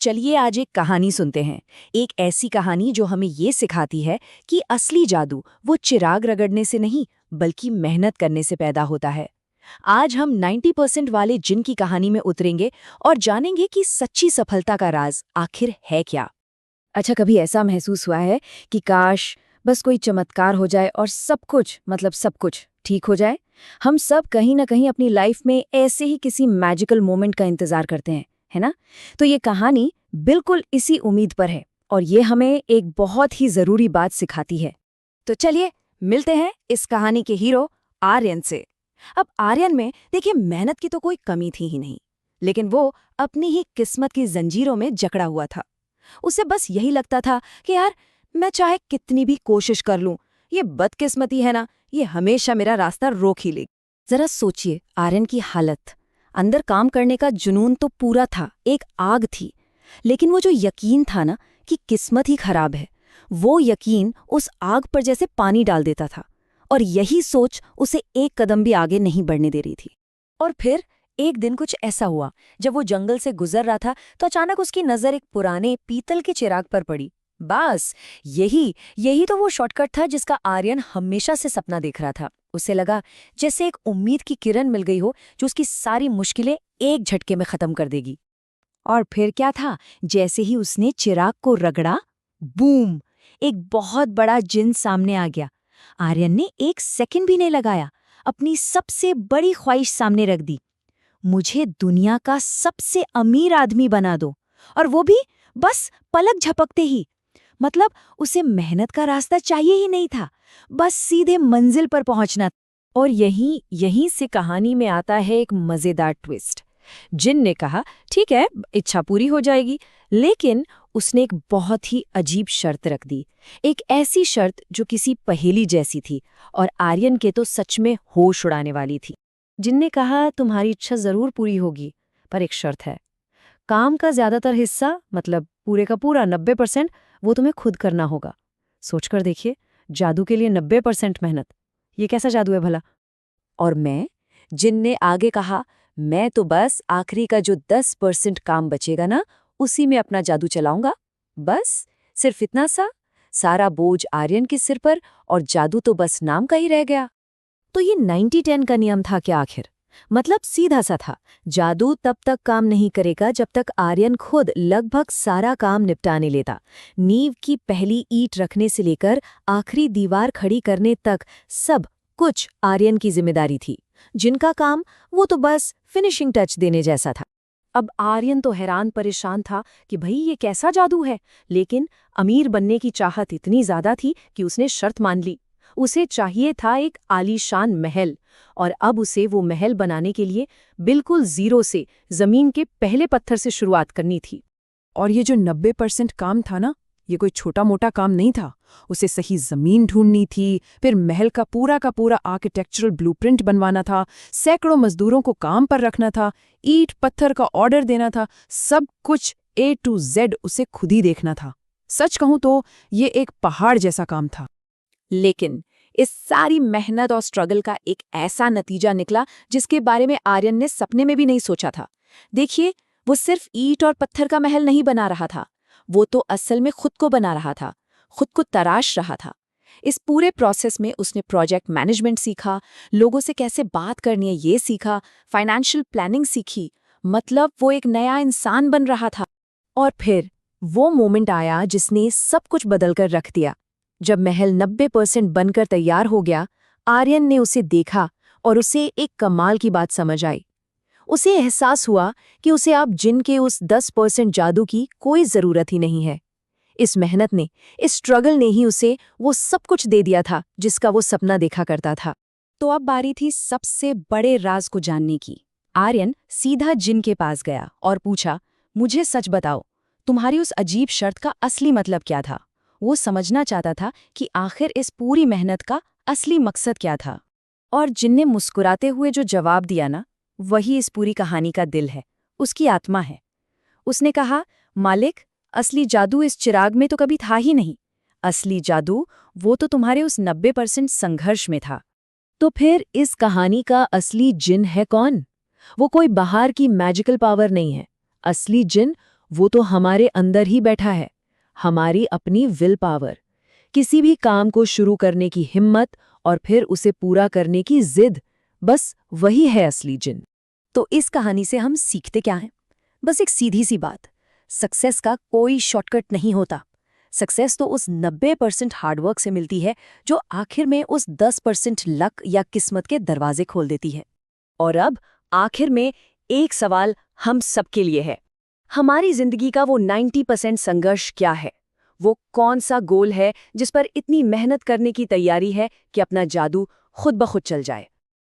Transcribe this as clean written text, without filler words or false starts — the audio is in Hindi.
चलिए आज एक कहानी सुनते हैं। एक ऐसी कहानी जो हमें ये सिखाती है कि असली जादू वो चिराग रगड़ने से नहीं बल्कि मेहनत करने से पैदा होता है। आज हम 90% वाले जिन की कहानी में उतरेंगे और जानेंगे कि सच्ची सफलता का राज आखिर है क्या। अच्छा, कभी ऐसा महसूस हुआ है कि काश बस कोई चमत्कार हो जाए और सब कुछ सब कुछ ठीक हो जाए? हम सब कहीं ना कहीं अपनी लाइफ में ऐसे ही किसी मैजिकल मोमेंट का इंतजार करते हैं, है ना? तो ये कहानी बिल्कुल इसी उम्मीद पर है और ये हमें एक बहुत ही जरूरी बात सिखाती है। तो चलिए मिलते हैं इस कहानी के हीरो आर्यन से। अब आर्यन में देखिए, मेहनत की तो कोई कमी थी ही नहीं, लेकिन वो अपनी ही किस्मत की जंजीरों में जकड़ा हुआ था। उसे बस यही लगता था कि यार, मैं चाहे कितनी भी कोशिश कर लूं, ये बदकिस्मती है ना, ये हमेशा मेरा रास्ता रोक ही लेगी। जरा सोचिए आर्यन की हालत। अंदर काम करने का जुनून तो पूरा था, एक आग थी, लेकिन वो जो यकीन था ना कि किस्मत ही खराब है, वो यकीन उस आग पर जैसे पानी डाल देता था। और यही सोच उसे एक कदम भी आगे नहीं बढ़ने दे रही थी। और फिर एक दिन कुछ ऐसा हुआ, जब वो जंगल से गुजर रहा था तो अचानक उसकी नजर एक पुराने पीतल के चिराग पर पड़ी। बस यही यही तो वो शॉर्टकट था जिसका आर्यन हमेशा से सपना देख रहा था। उसे लगा जैसे एक उम्मीद की किरण मिल गई हो जो उसकी सारी मुश्किलें एक झटके में खत्म कर देगी। और फिर क्या था, जैसे ही उसने चिराग को रगड़ा, बूम, एक बहुत बड़ा जिन सामने आ गया। आर्यन ने एक सेकंड भी नहीं लगाया, अपनी सबसे बड़ी ख्वाहिश सामने रख दी। मुझे दुनिया का सबसे अमीर आदमी बना दो, और वो भी बस पलक झपकते ही। मतलब उसे मेहनत का रास्ता चाहिए ही नहीं था, बस सीधे मंजिल पर पहुंचना। और यहीं से कहानी में आता है एक मजेदार ट्विस्ट। जिन ने कहा ठीक है, इच्छा पूरी हो जाएगी, लेकिन उसने एक बहुत ही अजीब शर्त रख दी। एक ऐसी शर्त जो किसी पहेली जैसी थी और आर्यन के तो सच में होश उड़ाने वाली थी। जिन ने कहा तुम्हारी इच्छा जरूर पूरी होगी, पर एक शर्त है। काम का ज्यादातर हिस्सा, मतलब पूरे का पूरा 90%, वो तुम्हें खुद करना होगा। सोचकर देखिए, जादू के लिए 90% मेहनत, ये कैसा जादू है भला? और मैं, जिन ने आगे कहा, मैं तो बस आखिरी का जो 10% काम बचेगा ना, उसी में अपना जादू चलाऊंगा। बस सिर्फ इतना सा, सारा बोझ आर्यन के सिर पर और जादू तो बस नाम का ही रह गया। तो ये 90-10 का नियम था क्या आखिर? मतलब सीधा सा था, जादू तब तक काम नहीं करेगा जब तक आर्यन खुद लगभग सारा काम निपटाने लेता। नींव की पहली ईंट रखने से लेकर आखिरी दीवार खड़ी करने तक सब कुछ आर्यन की जिम्मेदारी थी। जिनका काम वो तो बस फिनिशिंग टच देने जैसा था। अब आर्यन तो हैरान परेशान था कि भाई ये कैसा जादू है, लेकिन अमीर बनने की चाहत इतनी ज्यादा थी कि उसने शर्त मान ली। उसे चाहिए था एक आलीशान महल, और अब उसे वो महल बनाने के लिए बिल्कुल जीरो से, जमीन के पहले पत्थर से शुरुआत करनी थी। और ये जो 90% काम था ना, ये कोई छोटा मोटा काम नहीं था। उसे सही जमीन ढूंढनी थी, फिर महल का पूरा आर्किटेक्चरल ब्लूप्रिंट बनवाना था, सैकड़ों मजदूरों को काम पर रखना था, ईंट पत्थर का ऑर्डर देना था, सब कुछ A to Z उसे खुद ही देखना था। सच कहूं तो ये एक पहाड़ जैसा काम था। लेकिन इस सारी मेहनत और स्ट्रगल का एक ऐसा नतीजा निकला जिसके बारे में आर्यन ने सपने में भी नहीं सोचा था। देखिए, वो सिर्फ ईंट और पत्थर का महल नहीं बना रहा था, वो तो असल में खुद को बना रहा था, खुद को तराश रहा था। इस पूरे प्रोसेस में उसने प्रोजेक्ट मैनेजमेंट सीखा, लोगों से कैसे बात करनी है ये सीखा, फाइनेंशियल प्लानिंग सीखी। मतलब वो एक नया इंसान बन रहा था। और फिर वो मोमेंट आया जिसने सब कुछ बदलकर रख दिया। जब महल 90% बनकर तैयार हो गया, आर्यन ने उसे देखा और उसे एक कमाल की बात समझ आई। उसे एहसास हुआ कि उसे अब जिन के उस 10% जादू की कोई जरूरत ही नहीं है। इस मेहनत ने, इस स्ट्रगल ने ही उसे वो सब कुछ दे दिया था जिसका वो सपना देखा करता था। तो अब बारी थी सबसे बड़े राज को जानने की। आर्यन सीधा जिन के पास गया और पूछा, मुझे सच बताओ, तुम्हारी उस अजीब शर्त का असली मतलब क्या था? वो समझना चाहता था कि आखिर इस पूरी मेहनत का असली मकसद क्या था। और जिन ने मुस्कुराते हुए जो जवाब दिया ना, वही इस पूरी कहानी का दिल है, उसकी आत्मा है। उसने कहा, मालिक, असली जादू इस चिराग में तो कभी था ही नहीं। असली जादू वो तो तुम्हारे उस 90% संघर्ष में था। तो फिर इस कहानी का असली जिन है कौन? वो कोई बाहर की मैजिकल पावर नहीं है। असली जिन वो तो हमारे अंदर ही बैठा है, हमारी अपनी विल पावर। किसी भी काम को शुरू करने की हिम्मत और फिर उसे पूरा करने की जिद, बस वही है असली जिन। तो इस कहानी से हम सीखते क्या हैं? बस एक सीधी सी बात, सक्सेस का कोई शॉर्टकट नहीं होता। सक्सेस तो उस 90% हार्डवर्क से मिलती है जो आखिर में उस 10% लक या किस्मत के दरवाजे खोल देती है। और अब आखिर में एक सवाल हम सबके लिए है, हमारी जिंदगी का वो 90% संघर्ष क्या है? वो कौन सा गोल है जिस पर इतनी मेहनत करने की तैयारी है कि अपना जादू खुद ब खुद चल जाए?